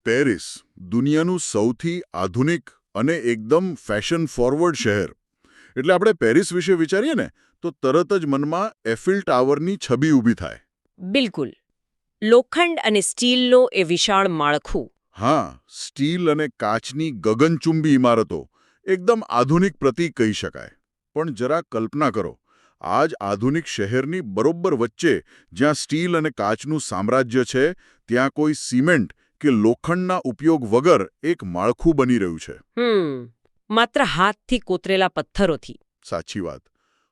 Paris દુનિયાનું સૌથી આધુનિક અને એકદમ ફેશન ફોરવર્ડ શહેર. એટલે આપણે પેરિસ વિશે વિચારીએ ને તો તરત જ મનમાં એફિલ ટાવરની છબી ઊભી થાય. બિલકુલ. લોખંડ અને સ્ટીલનો એ વિશાળ માળખું. હા, સ્ટીલ અને કાચની ગગનચુંબી ઇમારતો એકદમ આધુનિક પ્રતીક કહી શકાય. પણ જરા કલ્પના કરો, આ જ આધુનિક શહેરની બરોબર વચ્ચે જ્યાં સ્ટીલ અને કાચનું સામ્રાજ્ય છે, ત્યાં કોઈ સિમેન્ટ કે લોખંડના ઉપયોગ વગર એક માળખું બની રહ્યું છે. માત્ર હાથથી કોતરેલા પથ્થરોથી. સાચી વાત.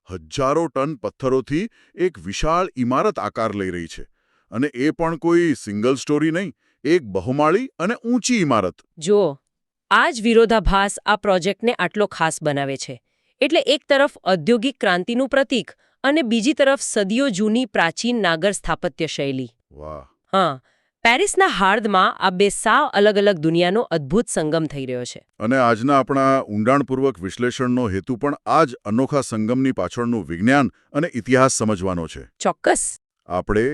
હજારો ટન પથ્થરોથી એક વિશાળ ઇમારત આકાર લઈ રહી છે. અને એ પણ કોઈ સિંગલ સ્ટોરી નહીં, એક બહુમાળી અને ઊંચી ઇમારત. જુઓ, આ જ વિરોધાભાસ આ પ્રોજેક્ટને આટલો ખાસ બનાવે છે. એટલે એક તરફ ઔદ્યોગિક ક્રાંતિનું પ્રતીક અને બીજી તરફ સદીઓ જૂની પ્રાચીન નાગર સ્થાપત્ય શૈલી. વાહ! હા, પેરિસના હાર્દમાં આ બે સાવ અલગ અલગ દુનિયાનો અદ્ભુત સંગમ થઈ રહ્યો છે. અને આજના આપણા ઊંડાણપૂર્વક વિશ્લેષણનો હેતુ પણ આ જ અનોખા સંગમની પાછળનું વિજ્ઞાન અને ઇતિહાસ સમજવાનો છે. ચોક્કસ. આપણે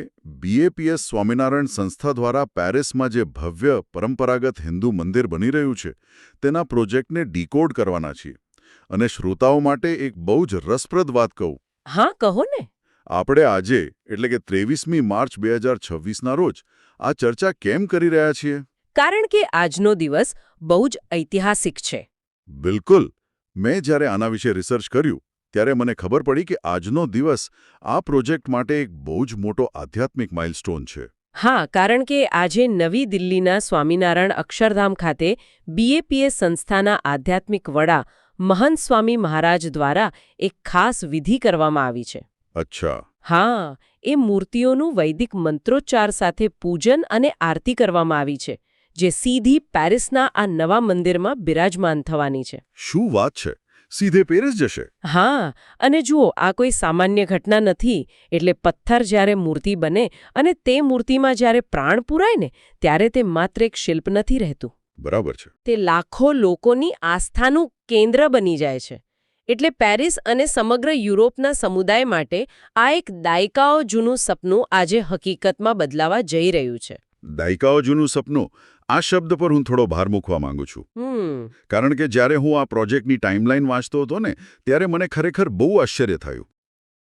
BAPS સ્વામિનારાયણ સંસ્થા દ્વારા પેરિસમાં જે ભવ્ય પરંપરાગત હિન્દુ મંદિર બની રહ્યું છે તેના પ્રોજેક્ટને ડીકોડ કરવાના છીએ. અને શ્રોતાઓ માટે એક બહુ જ રસપ્રદ વાત કહું. હા, કહો ને. આપણે આજે એટલે કે 23મી માર્ચ 2026ના રોજ આ ચર્ચા કેમ કરી રહ્યા છીએ? કારણ કે આજનો દિવસ બહુ જ ઐતિહાસિક છે. બિલકુલ. મેં જ્યારે આના વિશે રિસર્ચ કર્યું ત્યારે મને ખબર પડી કે આજનો દિવસ આ પ્રોજેક્ટ માટે એક બહુ જ મોટો આધ્યાત્મિક માઇલસ્ટોન છે. હા, કારણ કે આજે નવી દિલ્હીના સ્વામિનારાયણ અક્ષરધામ ખાતે BAPS સંસ્થાના આધ્યાત્મિક વડા મહંત સ્વામી મહારાજ દ્વારા એક ખાસ વિધિ કરવામાં આવી છે. અચ્છા. હા, એ મૂર્તિઓનું વૈદિક મંત્રોચ્ચાર સાથે પૂજન અને આરતી કરવામાં આવી છે, જે સીધી પેરિસના આ નવા મંદિરમાં બિરાજમાન થવાની છે. શું વાત છે! સીધે પેરિસ જશે? હા, અને જુઓ, આ કોઈ સામાન્ય ઘટના નથી. એટલે પથ્થર જ્યારે મૂર્તિ બને અને તે મૂર્તિમાં જ્યારે પ્રાણ પૂરાય ને, ત્યારે તે માત્ર એક શિલ્પ નથી રહેતું. બરાબર છે. તે લાખો લોકોની આસ્થાનું કેન્દ્ર બની જાય છે. એટલે પેરિસ અને સમગ્ર યુરોપના સમુદાય માટે આ એક દાયકાઓ જૂનું સપનું આજે હકીકતમાં બદલાવા જઈ રહ્યું છે. દાયકાઓ જૂનું સપનું, આ શબ્દ પર હું થોડો ભાર મૂકવા માંગુ છું. કારણ કે જ્યારે હું આ પ્રોજેક્ટની ટાઈમલાઈન વાંચતો હતો ને, ત્યારે મને ખરેખર બહુ આશ્ચર્ય થયું.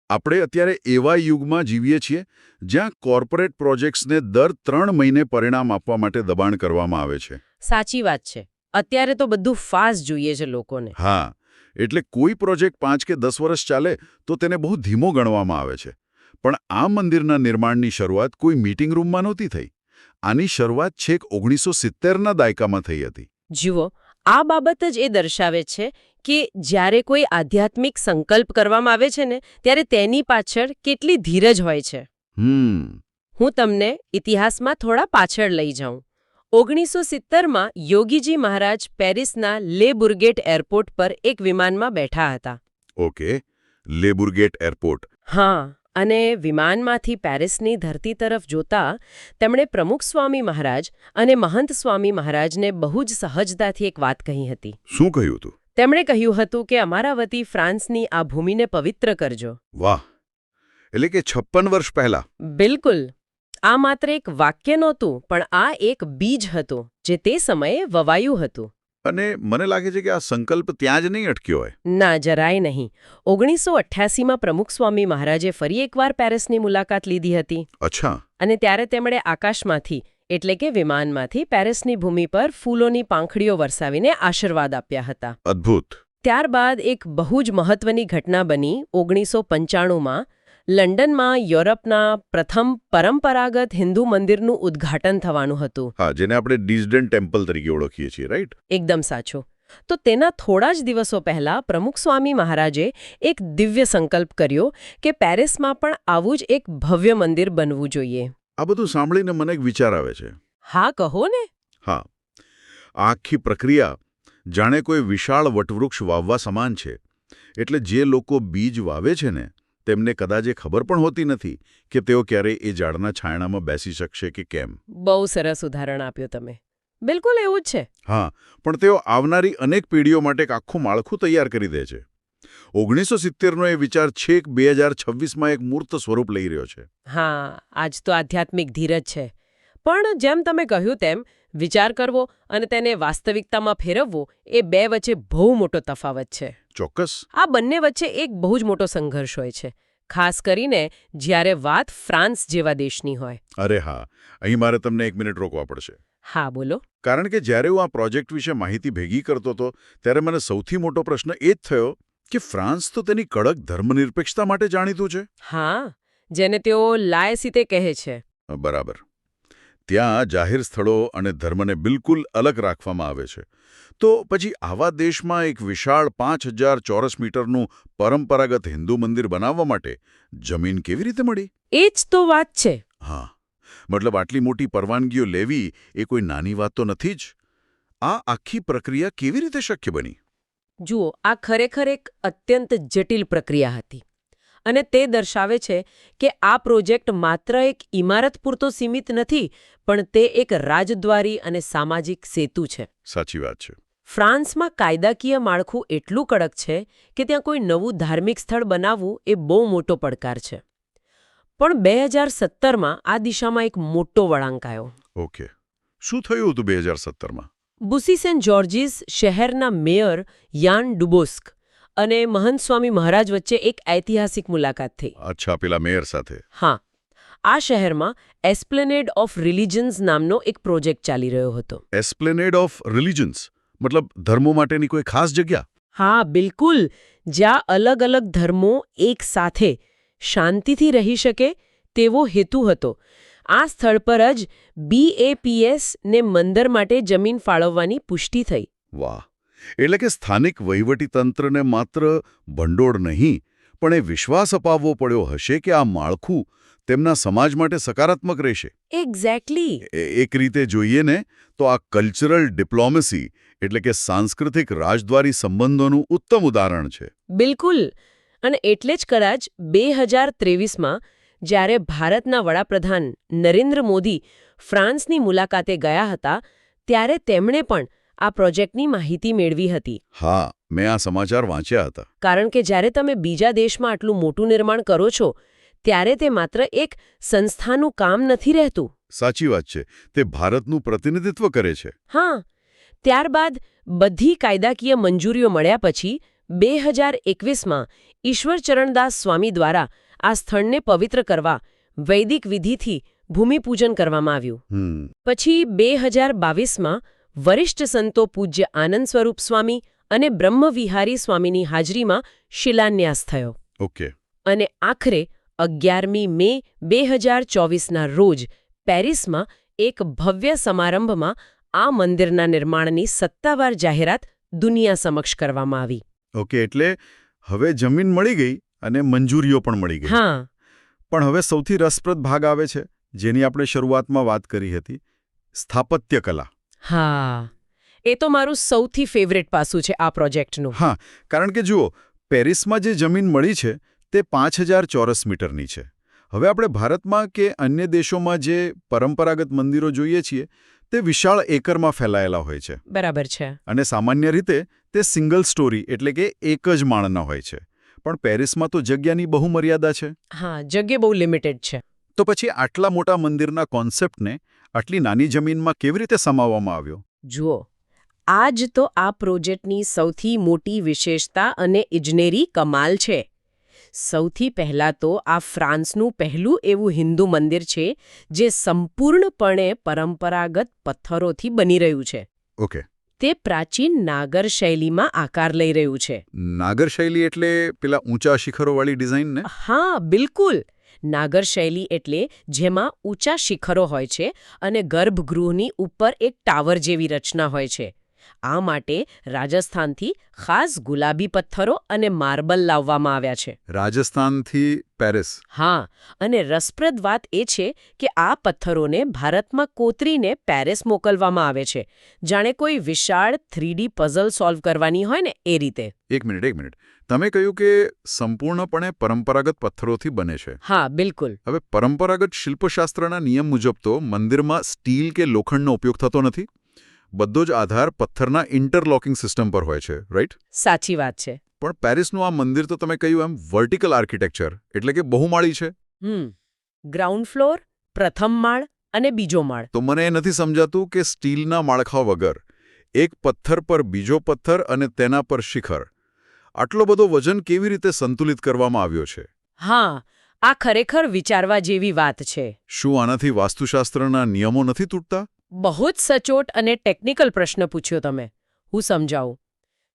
આપણે અત્યારે એવા યુગમાં જીવીએ છીએ જ્યાં કોર્પોરેટ પ્રોજેક્ટ્સને દર 3 મહિને પરિણામ આપવા માટે દબાણ કરવામાં આવે છે. સાચી વાત છે. અત્યારે તો બધું ફાસ્ટ જોઈએ છે લોકોને. હા, એટલે કોઈ પ્રોજેક્ટ 5 કે 10 વર્ષ ચાલે તો તેને બહુ ધીમો ગણવામાં આવે છે. પણ આ મંદિરના નિર્માણની શરૂઆત કોઈ મીટિંગ રૂમમાં નહોતી થઈ. આની શરૂઆત છેક 1970ના દાયકામાં થઈ હતી. જુઓ, આ બાબત જ એ દર્શાવે છે કે જ્યારે કોઈ આધ્યાત્મિક સંકલ્પ કરવામાં આવે છે ને, ત્યારે તેની પાછળ કેટલી ધીરજ હોય છે. હું તમને ઇતિહાસમાં થોડા પાછળ લઈ જાઉં. 1970માં યોગીજી મહારાજ પેરિસના લે બુર્ગેટ એરપોર્ટ પર એક વિમાનમાં બેઠા હતા. ઓકે, લે બુર્ગેટ એરપોર્ટ. હા, અને વિમાનમાંથી પેરિસની ધરતી તરફ જોતા તેમણે પ્રમુખ સ્વામી મહારાજ અને મહંત સ્વામી મહારાજને બહુ જ સહજતાથી એક વાત કહી હતી. શું કહ્યું હતું? તેમણે કહ્યું હતું કે અમારા વતી ફ્રાન્સની આ ભૂમિને પવિત્ર કરજો. વાહ! એટલે કે 56 વર્ષ પહેલા. બિલકુલ. આ માત્ર એક વાક્ય નહોતું, પણ આ એક બીજ હતું જે તે સમયે વવાયું હતું. અને મને લાગે છે કે આ સંકલ્પ ત્યાં જ નહીં અટક્યો હોય. ના, જરાય નહીં. 1988માં પ્રમુખ સ્વામી મહારાજે ફરી એકવાર પેરિસની મુલાકાત લીધી હતી. અચ્છા. અને ત્યારે તેમણે આકાશમાંથી એટલે કે વિમાનમાંથી પેરિસની ભૂમિ પર ફૂલોની પાંખડીઓ વરસાવીને આશીર્વાદ આપ્યા હતા. અદ્ભુત. ત્યારબાદ એક બહુ જ મહત્વની ઘટના બની. 1995માં લંડનમાં યુરોપના પ્રથમ પરંપરાગત હિન્દુ મંદિરનું ઉદ્ઘાટન થવાનું હતું. હા, જેને આપણે ડીઝડન ટેમ્પલ તરીકે ઓળખીએ છીએ, રાઈટ? એકદમ સાચું. તો તેના થોડા જ દિવસો પહેલા પ્રમુખ સ્વામી મહારાજે એક દિવ્ય સંકલ્પ કર્યો કે પેરિસમાં પણ આવું જ એક ભવ્ય મંદિર બનવું જોઈએ. આ બધું સાંભળીને મને એક વિચાર આવે છે. હા, કહો ને. હા, આખી પ્રક્રિયા જાણે કોઈ વિશાળ વટવૃક્ષ વાવવા સમાન છે. એટલે જે લોકો બીજ વાવે છે ને, તેમને કદાચ એ ખબર પણ હોતી નથી કે તેઓ ક્યારેય એ ઝાડના છાંયડામાં બેસી શકશે કે કેમ. બહુ સરસ ઉદાહરણ આપ્યું તમે. બિલકુલ એવું જ છે. હા, પણ તેઓ આવનારી અનેક પેઢીઓ માટે એક આખું માળખું તૈયાર કરી દે છે. 1970નો એ વિચાર છેક 2026માં એક મૂર્ત સ્વરૂપ લઈ રહ્યો છે. હા, આજ તો આધ્યાત્મિક ધીરજ છે. પણ જેમ તમે કહ્યું તેમ વિચાર કરવો અને તેને વાસ્તવિકતામાં ફેરવવો એ બે વચ્ચે બહુ મોટો તફાવત છે. ચોક્કસ. આ બંને વચ્ચે એક બહુ જ મોટો સંઘર્ષ હોય છે, ખાસ કરીને જ્યારે વાત ફ્રાન્સ જેવા દેશની હોય. અરે હા, અહીં મારે તમને 1 મિનિટ રોકવા પડશે. હા, બોલો. કારણ કે જ્યારે હું આ પ્રોજેક્ટ વિશે માહિતી ભેગી કરતો હતો ત્યારે મને સૌથી મોટો પ્રશ્ન એ જ થયો કે ફ્રાન્સ તો તેની કડક ધર્મનિરપેક્ષતા માટે જાણીતું છે. હા, જેને તેઓ લાયસીતે કહે છે. બરાબર. ત્યાં જાહેર સ્થળો અને ધર્મને બિલકુલ અલગ રાખવામાં આવે છે. તો પછી આવા દેશમાં એક વિશાળ 5000 ચોરસ મીટરનું પરંપરાગત હિન્દુ મંદિર બનાવવા માટે જમીન કેવી રીતે મળી? એ જ તો વાત છે. હા, મતલબ આટલી મોટી પરવાનગીઓ લેવી એ કોઈ નાની વાત તો નથી જ. આ આખી પ્રક્રિયા કેવી રીતે શક્ય બની? જુઓ, આ ખરેખર એક અત્યંત જટિલ પ્રક્રિયા હતી. અને તે દર્શાવે છે કે આ પ્રોજેક્ટ માત્ર એક ઇમારત પૂરતો સીમિત નથી, પણ તે એક રાજદ્વારી અને સામાજિક સેતુ છે. સાચી વાત છે. ફ્રાન્સમાં કાયદાકીય માળખું એટલું કડક છે કે ત્યાં કોઈ નવું ધાર્મિક સ્થળ બનાવવું એ બહુ મોટો પડકાર છે. પણ 2017માં આ દિશામાં એક મોટો વળાંક આવ્યો. ઓકે, શું થયું હતું 2017માં? બુસી સેન્ટ જ્યોર્જિસ શહેરના મેયર યાન ડુબોસ્ક અને મહંત સ્વામી મહારાજ વચ્ચે એક ઐતિહાસિક મુલાકાત થઈ. અચ્છા, પેલા મેયર સાથે. હા, આ શહેરમાં એસ્પ્લેનેડ ઓફ રિલિજન્સ નામનો એક પ્રોજેક્ટ ચાલી રહ્યો હતો. એસ્પ્લેનેડ ઓફ રિલિજન્સ મતલબ ધર્મો માટેની કોઈ ખાસ જગ્યા? હા, બિલકુલ. જ્યાં અલગ અલગ ધર્મો એક સાથે શાંતિથી રહી શકે તેવો હેતુ હતો. આ સ્થળ પર જ BAPS ને મંદિર માટે જમીન ફાળવવાની પુષ્ટિ થઈ. વાહ! એટલે કે સ્થાનિક વહીવટીતંત્રને માત્ર ભંડોળ નહીં, પણ એ વિશ્વાસ અપાવવો પડ્યો હશે કે આ માળખું તેમના સમાજ માટે સકારાત્મક રહેશે. એક્ઝેક્ટલી. એક રીતે જોઈએ ને તો આ કલ્ચરલ ડિપ્લોમસી એટલે કે સાંસ્કૃતિક રાજદ્વારી સંબંધોનું ઉત્તમ ઉદાહરણ છે. બિલકુલ. અને એટલે જ કદાચ 2023માં જ્યારે ભારતના વડાપ્રધાન નરેન્દ્ર મોદી ફ્રાન્સની મુલાકાતે ગયા હતા, ત્યારે તેમણે પણ આ પ્રોજેક્ટની માહિતી મેળવી હતી. હા, મેં આ સમાચાર વાંચ્યા હતા. કારણ કે જ્યારે તમે બીજા દેશમાં આટલું મોટું નિર્માણ કરો છો, ત્યારે તે માત્ર એક સંસ્થાનું કામ નથી રહેતું. સાચી વાત છે. તે ભારતનું પ્રતિનિધિત્વ કરે છે. હા. ત્યારબાદ બધી કાયદાકીય મંજૂરીઓ મળ્યા પછી 2021માં ઈશ્વરચરણદાસ સ્વામી દ્વારા આ સ્થળને પવિત્ર કરવા વૈદિક વિધિથી ભૂમિપૂજન કરવામાં આવ્યું. પછી 2022માં વરિષ્ઠ સંતો પૂજ્ય આનંદ સ્વરૂપ સ્વામી અને બ્રહ્મવિહારી સ્વામીની હાજરીમાં શિલાન્યાસ થયો. ઓકે. અને આખરે 11મી મે 2024ના રોજ પેરિસમાં એક ભવ્ય સમારંભમાં આ મંદિરના નિર્માણની સત્તાવાર જાહેરાત દુનિયા સમક્ષ કરવામાં આવી. ઓકે, એટલે હવે જમીન મળી ગઈ અને મંજૂરીઓ પણ મળી ગઈ. હા. પણ હવે સૌથી રસપ્રદ ભાગ આવે છે, જેની આપણે શરૂઆતમાં વાત કરી હતી, સ્થાપત્ય કલા. હા, એ તો મારું સૌથી ફેવરેટ પાસું છે આ પ્રોજેક્ટનું. હા, કારણ કે જુઓ, પેરિસમાં જે જમીન મળી છે તે 5000 ચોરસ મીટરની છે. હવે આપણે ભારતમાં કે અન્ય દેશોમાં જે પરંપરાગત મંદિરો જોઈએ છીએ તે વિશાળ એકરમાં ફેલાયેલા હોય છે. બરાબર છે. અને સામાન્ય રીતે તે સિંગલ સ્ટોરી એટલે કે એક જ માળના હોય છે. પણ પેરિસમાં તો જગ્યાની બહુ મર્યાદા છે. હા, જગ્યા બહુ લિમિટેડ છે. તો પછી આટલા મોટા મંદિરના કોન્સેપ્ટને આટલી નાની જમીનમાં કેવી રીતે સમાવવામાં આવ્યો? જુઓ, આ જ તો આ પ્રોજેક્ટની સૌથી મોટી વિશેષતા અને ઇજનેરી કમાલ છે. સૌથી પહેલાં તો આ ફ્રાન્સનું પહેલું એવું હિન્દુ મંદિર છે જે સંપૂર્ણપણે પરંપરાગત પથ્થરોથી બની રહ્યું છે. ઓકે. તે પ્રાચીન નાગર શૈલીમાં આકાર લઈ રહ્યું છે. નાગર શૈલી એટલે પેલા ઊંચા શિખરોવાળી ડિઝાઇન ને? હા, બિલકુલ. નાગર શૈલી એટલે જેમાં ઊંચા શિખરો હોય છે અને ગર્ભગૃહની ઉપર એક ટાવર જેવી રચના હોય છે. આ માટે રાજસ્થાનથી ખાસ ગુલાબી પથ્થરો અને માર્બલ લાવવામાં આવ્યા છે. રાજસ્થાનથી પેરિસ? હા, અને રસપ્રદ વાત એ છે કે આ પથ્થરોને ભારતમાં કોતરીને પેરિસ મોકલવામાં આવે છે, જાણે કોઈ વિશાળ 3D પઝલ સોલ્વ કરવાની હોય ને એ રીતે. એક મિનિટ. તમે કહ્યું કે સંપૂર્ણપણે પરંપરાગત પથ્થરોથી બને છે. હા, બિલકુલ. હવે પરંપરાગત શિલ્પશાસ્ત્રના નિયમ મુજબ તો મંદિરમાં સ્ટીલ કે લોખંડનો ઉપયોગ થતો નથી. બધો જ આધાર પથ્થરના ઇન્ટરલોકિંગ સિસ્ટમ પર હોય છે, રાઈટ? સાચી વાત છે. પણ પેરિસનું આ મંદિર તો તમે કહ્યું એમ વર્ટિકલ આર્કિટેક્ચર એટલે કે બહુમાળી છે. ગ્રાઉન્ડ ફ્લોર, પ્રથમ માળ અને બીજો માળ. તો મને એ નથી સમજાતું કે સ્ટીલના માળખા વગર એક પથ્થર પર બીજો પથ્થર અને તેના પર શિખર આટલો બધો વજન કેવી રીતે સંતુલિત કરવામાં આવ્યો છે? હા, આ ખરેખર વિચારવા જેવી વાત છે. શું આનાથી વાસ્તુશાસ્ત્રના નિયમો નથી તૂટતા? બહુ જ સચોટ અને ટેકનિકલ પ્રશ્ન પૂછ્યો તમે. હું સમજાવું.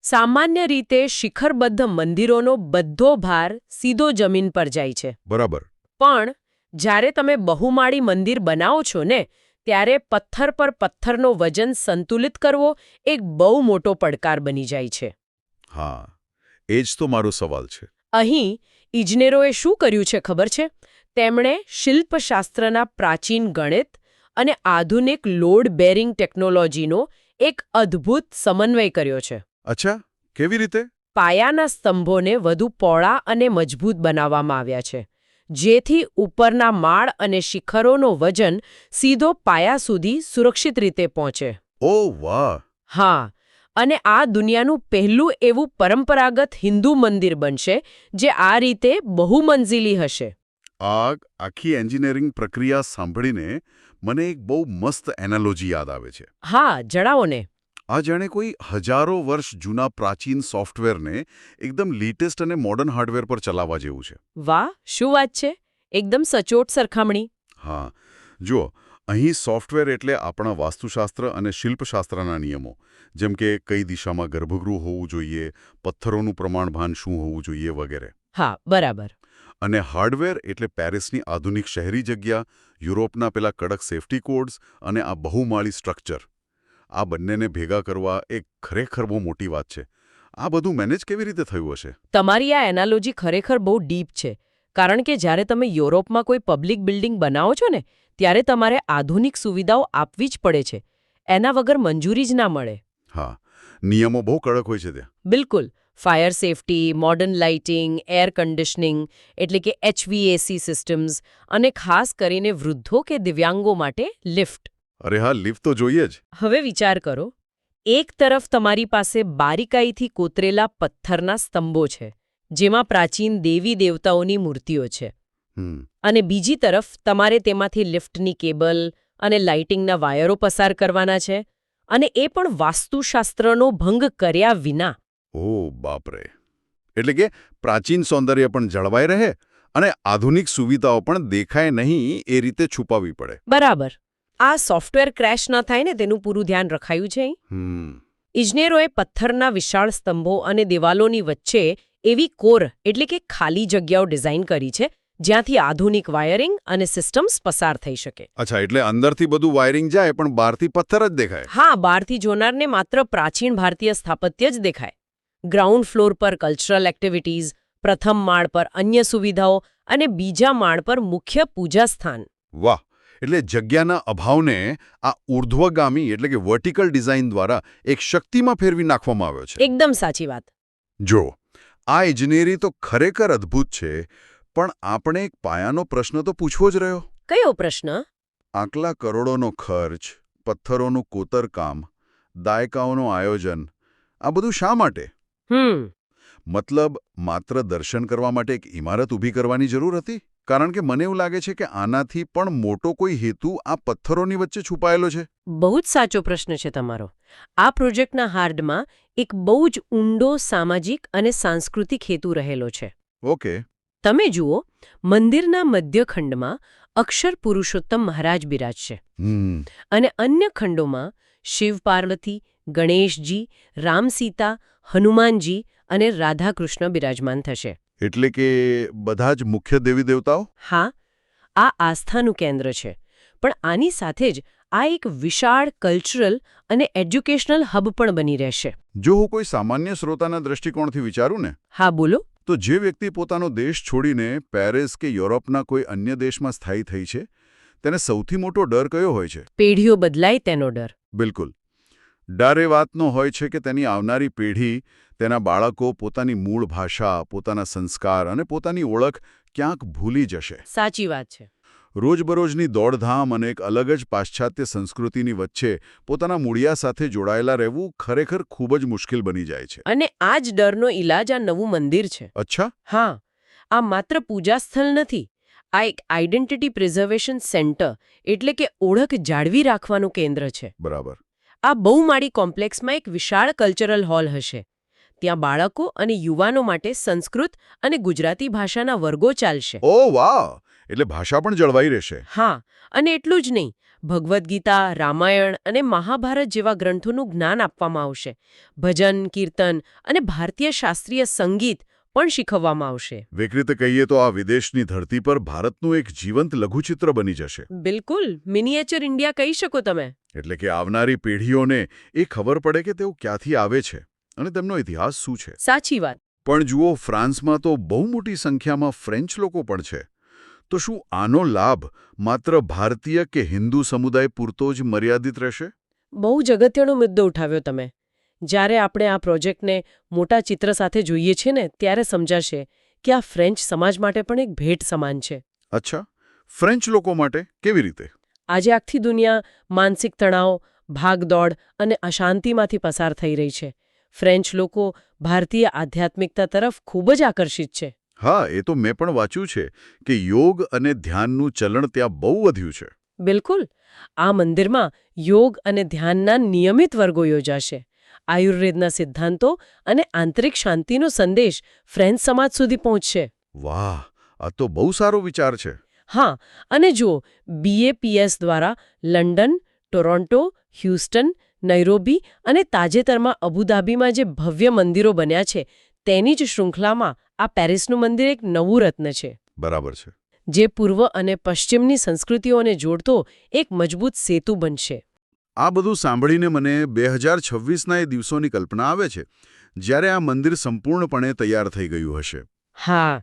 સામાન્ય રીતે શિખરબદ્ધ મંદિરોનો બધો ભાર સીધો જમીન પર જાય છે. બરાબર. પણ જ્યારે તમે બહુમાળી મંદિર બનાવો છો ને, ત્યારે પથ્થર પર પથ્થરનો વજન સંતુલિત કરવો એક બહુ મોટો પડકાર બની જાય છે. હા, એ જ તો મારો સવાલ છે. અહીં ઇજનેરોએ શું કર્યું છે ખબર છે? તેમણે શિલ્પશાસ્ત્રના પ્રાચીન ગણિત અને આધુનિક લોડ બેરિંગ ટેકનોલોજીનો એક અદ્ભુત સમન્વય કર્યો છે. અચ્છા, કેવી રીતે? પાયાના સ્તંભોને વધુ પહોળા અને મજબૂત બનાવવામાં આવ્યા છે, જેથી ઉપરના માળ અને શિખરોનો વજન સીધો પાયા સુધી સુરક્ષિત રીતે પહોંચે. ઓહ વાહ! હા, અને આ દુનિયાનું પહેલું એવું પરંપરાગત હિન્દુ મંદિર બનશે જે આ રીતે બહુમંઝિલી હશે. આ આખી એન્જિનિયરિંગ પ્રક્રિયા સાંભળીને મને એક બહુ મસ્ત એનાલોજી યાદ આવે છે. હા, જણાવો ને. આ જાણે કોઈ હજારો વર્ષ જૂના પ્રાચીન સોફ્ટવેરને એકદમ લેટેસ્ટ અને મોડર્ન હાર્ડવેર પર ચલાવવા જેવું છે. વાહ, શું વાત છે! એકદમ સચોટ સરખામણી. હા, જુઓ, અહીં સોફ્ટવેર એટલે આપણા વાસ્તુશાસ્ત્ર અને શિલ્પશાસ્ત્રના નિયમો, જેમ કે કઈ દિશામાં ગર્ભગૃહ હોવું જોઈએ, પથ્થરોનું પ્રમાણભાન શું હોવું જોઈએ વગેરે. હા, બરાબર. અને હાર્ડવેર એટલે પેરિસની આધુનિક શહેરી જગ્યા, યુરોપના પેલા કડક સેફ્ટી કોડ્સ અને આ બહુમાળી સ્ટ્રક્ચર. આ બંનેને ભેગા કરવા એક ખરેખર બહુ મોટી વાત છે. આ બધું મેનેજ કેવી રીતે થયું હશે? તમારી આ એનાલોજી ખરેખર બહુ ડીપ છે, કારણ કે જ્યારે તમે યુરોપમાં કોઈ પબ્લિક બિલ્ડિંગ બનાવો છો ને, ત્યારે તમારે આધુનિક સુવિધાઓ આપવી જ પડે છે. એના વગર મંજૂરી જ ના મળે. હા, નિયમો બહુ કડક હોય છે ત્યાં. બિલકુલ. Fire safety, modern lighting, air conditioning એટલે કે HVAC સિસ્ટમ્સ અને ખાસ કરીને વૃદ્ધો કે દિવ્યાંગો માટે લિફ્ટ. અરે હા, લિફ્ટ તો જોઈએ જ. હવે વિચાર કરો, એક તરફ તમારી પાસે બારીકાઈથી કોતરેલા પથ્થરના સ્તંભો છે, જેમાં પ્રાચીન દેવી દેવતાઓની મૂર્તિઓ છે. અને બીજી તરફ તમારે તેમાંથી લિફ્ટની કેબલ અને લાઇટિંગના વાયરો પસાર કરવાના છે, અને એ પણ વાસ્તુશાસ્ત્રનો ભંગ કર્યા વિના. ઓહ બાપરે! એટલે કે પ્રાચીન સૌંદર્ય પણ જળવાઈ રહે અને આધુનિક સુવિધાઓ પણ દેખાય નહીં એ રીતે છુપાવવી પડે. બરાબર. આ સોફ્ટવેર ક્રેશ ન થાય ને તેનું પૂરું ધ્યાન રખાયું છે. ઇજનેરોએ પથ્થરના વિશાળ સ્તંભો અને દિવાલોની વચ્ચે એવી કોર એટલે કે ખાલી જગ્યાઓ ડિઝાઇન કરી છે, જ્યાંથી આધુનિક વાયરિંગ અને સિસ્ટમ્સ પસાર થઈ શકે. અચ્છા, એટલે અંદરથી બધું વાયરિંગ જાય પણ બહારથી પથ્થર જ દેખાય. હા, બહારથી જોનારને માત્ર પ્રાચીન ભારતીય સ્થાપત્ય જ દેખાય. ગ્રાઉન્ડ ફ્લોર પર કલ્ચરલ એક્ટિવિટીઝ, પ્રથમ માળ પર અન્ય સુવિધાઓ અને બીજા માળ પર મુખ્ય પૂજા સ્થાન. વાહ! એટલે જગ્યાના અભાવને આ ઉર્ધ્વગામી એટલે કે વર્ટિકલ ડિઝાઇન દ્વારા એક શક્તિમાં ફેરવી નાખવામાં આવ્યો છે. એકદમ સાચી વાત. જો, આ ઇજનેરી તો ખરેખર અદ્ભુત છે, પણ આપણે એક પાયાનો પ્રશ્ન તો પૂછવો જ રહ્યો. કયો પ્રશ્ન? આટલા કરોડોનો ખર્ચ, પથ્થરોનું કોતરકામ, દાયકાઓનું આયોજન, આ બધું શા માટે? મતલબ માત્ર દર્શન કરવા માટે એક ઇમારત ઊભી કરવાની જરૂર હતી? કારણ કે મને એવું લાગે છે કે આનાથી પણ મોટો કોઈ હેતુ આ પથ્થરોની વચ્ચે છુપાયેલો છે. બહુ જ સાચો પ્રશ્ન છે તમારો. આ પ્રોજેક્ટના હાર્ડમાં એક બહુ જ ઊંડો સામાજિક અને સાંસ્કૃતિક હેતુ રહેલો છે. ઓકે. તમે જુઓ, મંદિરના મધ્યખંડમાં અક્ષર પુરુષોત્તમ મહારાજ બિરાજશે અને અન્ય ખંડોમાં શિવ પાર્વતી, ગણેશજી, રામ સીતા, હનુમાનજી અને રાધાકૃષ્ણ બિરાજમાન થશે. એટલે કે બધા જ મુખ્ય દેવી દેવતાઓ? હા, આ આસ્થાનું કેન્દ્ર છે. પણ આની સાથે જ આ એક વિશાળ કલ્ચરલ અને એજ્યુકેશનલ હબ પણ બની રહેશે. જો હું કોઈ સામાન્ય શ્રોતાના દૃષ્ટિકોણથી વિચારું ને, હા બોલો. તો જે વ્યક્તિ પોતાનો દેશ છોડીને પેરિસ કે યુરોપના કોઈ અન્ય દેશમાં સ્થાયી થઈ છે, તેને સૌથી મોટો ડર કયો હોય છે? પેઢીઓ બદલાય તેનો ડર. બિલકુલ. ડર એ વાતનો હોય છે કે તેની આવનારી પેઢી, તેના બાળકો પોતાની મૂળ ભાષા, પોતાના સંસ્કાર અને પોતાની ઓળખ ક્યાંક ભૂલી જશે. સાચી વાત છે. રોજબરોજની દોડધામ અને એક અલગ જ પાશ્ચાત્ય સંસ્કૃતિની વચ્ચે પોતાના મૂળિયા સાથે જોડાયેલા રહેવું ખરેખર ખૂબ જ મુશ્કેલ બની જાય છે. અને આ જ ડરનો ઈલાજ આ નવું મંદિર છે. અચ્છા? હા, આ માત્ર પૂજા સ્થળ નથી. આ એક આઇડેન્ટિટી પ્રિઝર્વેશન સેન્ટર એટલે કે ઓળખ જાળવી રાખવાનું કેન્દ્ર છે. બરાબર. આ બહુમાળી કોમ્પ્લેક્સમાં એક વિશાળ કલ્ચરલ હોલ હશે. ત્યાં બાળકો અને યુવાનો માટે સંસ્કૃત અને ગુજરાતી ભાષાના વર્ગો ચાલશે. ઓ વાહ! એટલે ભાષા પણ જળવાઈ રહેશે. હા, અને એટલું જ નહીં, ભગવદ્ ગીતા, રામાયણ અને મહાભારત જેવા ગ્રંથોનું જ્ઞાન આપવામાં આવશે. ભજન, કીર્તન અને ભારતીય શાસ્ત્રીય સંગીત પણ શીખવવામાં આવશે. એક રીતે કહીએ તો આ વિદેશની ધરતી પર ભારતનું એક જીવંત લઘુચિત્ર બની જશે. બિલકુલ, મિનિએચર ઇન્ડિયા કહી શકો તમે. એટલે કે આવનારી પેઢીઓને એ ખબર પડે કે તેઓ ક્યાંથી આવે છે અને તેમનો ઇતિહાસ શું છે. સાચી વાત. પણ જુઓ, ફ્રાન્સમાં તો બહુ મોટી સંખ્યામાં ફ્રેન્ચ લોકો પણ છે. તો શું આનો લાભ માત્ર ભારતીય કે હિન્દુ સમુદાય પૂરતો જ મર્યાદિત રહેશે? બહુ જ અગત્યનો મુદ્દો ઉઠાવ્યો તમે. જ્યારે આપણે આ પ્રોજેક્ટને મોટા ચિત્ર સાથે જોઈએ છીએ ને, ત્યારે સમજાશે કે આ ફ્રેન્ચ સમાજ માટે પણ એક ભેટ સમાન છે. અચ્છા, ફ્રેન્ચ લોકો માટે કેવી રીતે? આજે આખી દુનિયા માનસિક તણાવ, ભાગદોડ અને અશાંતિમાંથી પસાર થઈ રહી છે. ફ્રેન્ચ લોકો ભારતીય આધ્યાત્મિકતા તરફ ખૂબ જ આકર્ષિત છે. હા, એ તો મેં પણ વાંચ્યું છે કે યોગ અને ધ્યાનનું ચલણ ત્યાં બહુ વધ્યું છે. બિલકુલ. આ મંદિરમાં યોગ અને ધ્યાનના નિયમિત વર્ગો યોજાશે. આયુર્વેદના સિદ્ધાંતો અને આંતરિક શાંતિનો સંદેશ ફ્રેન્ચ સમાજ સુધી પહોંચશે. વાહ, આ તો બહુ સારો વિચાર છે. હા, અને જુઓ, BAPS દ્વારા લંડન, ટોરોન્ટો, હ્યુસ્ટન, નૈરોબી અને તાજેતરમાં અબુધાબીમાં જે ભવ્ય મંદિરો બન્યા છે, તેની જ શૃંખલામાં આ પેરિસનું મંદિર એક નવું રત્ન છે. બરાબર છે. જે પૂર્વ અને પશ્ચિમની સંસ્કૃતિઓને જોડતો એક મજબૂત સેતુ બનશે. આ બધું સાંભળીને મને 2026ના એ દિવસોની કલ્પના આવે છે, જ્યારે આ મંદિર સંપૂર્ણપણે તૈયાર થઈ ગયું હશે. હા,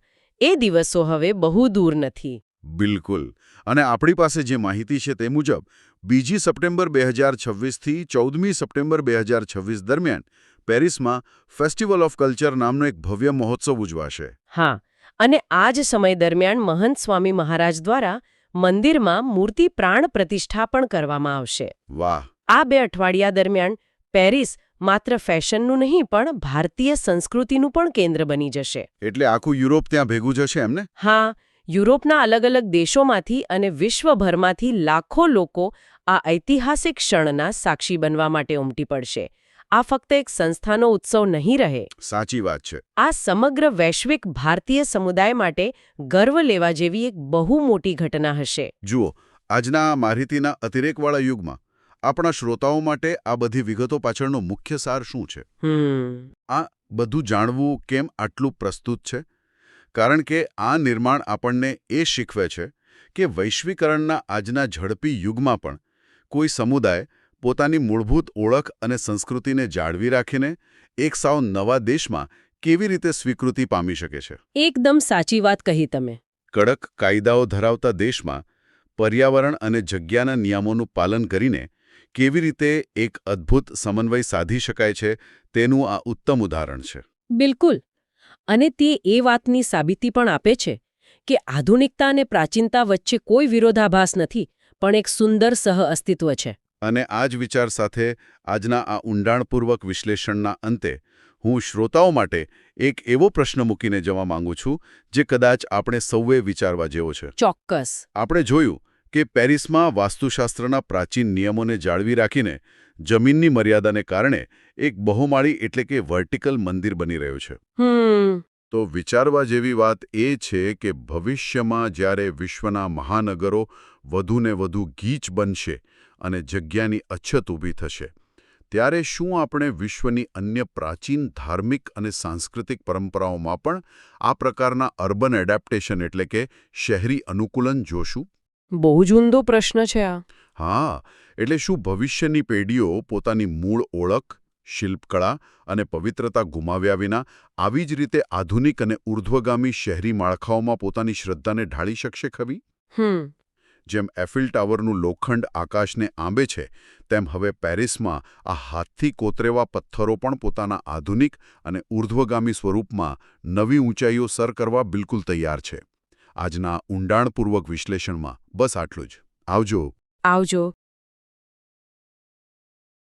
એ દિવસો હવે બહુ દૂર નથી. બિલકુલ. અને આપણી પાસે જે માહિતી છે તે મુજબ 2 સપ્ટેમ્બર 2026થી 14મી સપ્ટેમ્બર 2026 દરમિયાન પેરિસમાં ફેસ્ટિવલ ઓફ કલ્ચર નામનો એક ભવ્ય મહોત્સવ ઉજવાશે. હા, અને આ જ સમય દરમિયાન મહંત સ્વામી મહારાજ દ્વારા મંદિરમાં મૂર્તિ પ્રાણ પ્રતિષ્ઠા પણ કરવામાં આવશે. વાહ! આ 2 અઠવાડિયા દરમિયાન પેરિસ માત્ર ફેશનનું નહીં પણ ભારતીય સંસ્કૃતિનું પણ કેન્દ્ર બની જશે. એટલે આખું યુરોપ ત્યાં ભેગું જશે એમને? હા, યુરોપના અલગ અલગ દેશોમાંથી અને વિશ્વભરમાંથી લાખો લોકો આ ઐતિહાસિક ક્ષણના સાક્ષી બનવા માટે ઉમટી પડશે. આ ફક્ત એક સંસ્થાનો ઉત્સવ નહીં રહે. સાચી વાત છે. આ સમગ્ર વૈશ્વિક ભારતીય સમુદાય માટે ગર્વ લેવા જેવી એક બહુ મોટી ઘટના હશે. જુઓ, આજના આ માહિતીના અતિરેકવાળા યુગમાં આપણા શ્રોતાઓ માટે આ બધી વિગતો પાછળનો મુખ્ય સાર શું છે? આ બધું જાણવું કેમ આટલું પ્રસ્તુત છે? કારણ કે આ નિર્માણ આપણને એ શીખવે છે કે વૈશ્વિકરણના આજના ઝડપી યુગમાં પણ કોઈ સમુદાય પોતાની મૂળભૂત ઓળખ અને સંસ્કૃતિને જાળવી રાખીને એક સાવ નવા દેશમાં કેવી રીતે સ્વીકૃતિ પામી શકે છે. એકદમ સાચી વાત કહી તમે. કડક કાયદાઓ ધરાવતા દેશમાં પર્યાવરણ અને જગ્યાના નિયમોનું પાલન કરીને કેવી રીતે એક અદ્ભુત સમન્વય સાધી શકાય છે તેનું આ ઉત્તમ ઉદાહરણ છે. બિલકુલ. અને તે એ વાતની સાબિતી પણ આપે છે કે આધુનિકતા અને પ્રાચીનતા વચ્ચે કોઈ વિરોધાભાસ નથી, પણ એક સુંદર સહઅસ્તિત્વ છે. અને આ જ વિચાર સાથે આજના આ ઊંડાણપૂર્વક વિશ્લેષણના અંતે હું શ્રોતાઓ માટે એક એવો પ્રશ્ન મૂકીને જવા માંગુ છું જે કદાચ આપણે સૌએ વિચારવા જેવો છે. ચોક્કસ. આપણે જોયું કે પેરિસમાં વાસ્તુશાસ્ત્રના પ્રાચીન નિયમોને જાળવી રાખીને જમીનની મર્યાદાને કારણે એક બહુમાળી એટલે કે વર્ટિકલ મંદિર બની રહ્યું છે. તો વિચારવા જેવી વાત એ છે કે ભવિષ્યમાં જ્યારે વિશ્વના મહાનગરો વધુને વધુ ગીચ બનશે અને જગ્યાની અછત ઊભી થશે, ત્યારે શું આપણે વિશ્વની અન્ય પ્રાચીન ધાર્મિક અને સાંસ્કૃતિક પરંપરાઓમાં પણ આ પ્રકારના અર્બન એડેપ્ટેશન એટલે કે શહેરી અનુકૂલન જોશું? બહુ જ ઊંડો પ્રશ્ન છે આ. હા, એટલે શું ભવિષ્યની પેઢીઓ પોતાની મૂળ ઓળખ, શિલ્પકળા અને પવિત્રતા ગુમાવ્યા વિના આવી જ રીતે આધુનિક અને ઉર્ધ્વગામી શહેરી માળખાઓમાં પોતાની શ્રદ્ધાને ઢાળી શકશે ખરી? જેમ એફિલ ટાવરનું લોખંડ આકાશને આંબે છે, તેમ હવે પેરિસમાં આ હાથથી કોતરેવા પથ્થરો પણ પોતાના આધુનિક અને ઉર્ધ્વગામી સ્વરૂપમાં નવી ઊંચાઈઓ સર કરવા બિલકુલ તૈયાર છે. આજના ઊંડાણપૂર્વક વિશ્લેષણમાં બસ આટલું જ. આવજો. આવજો.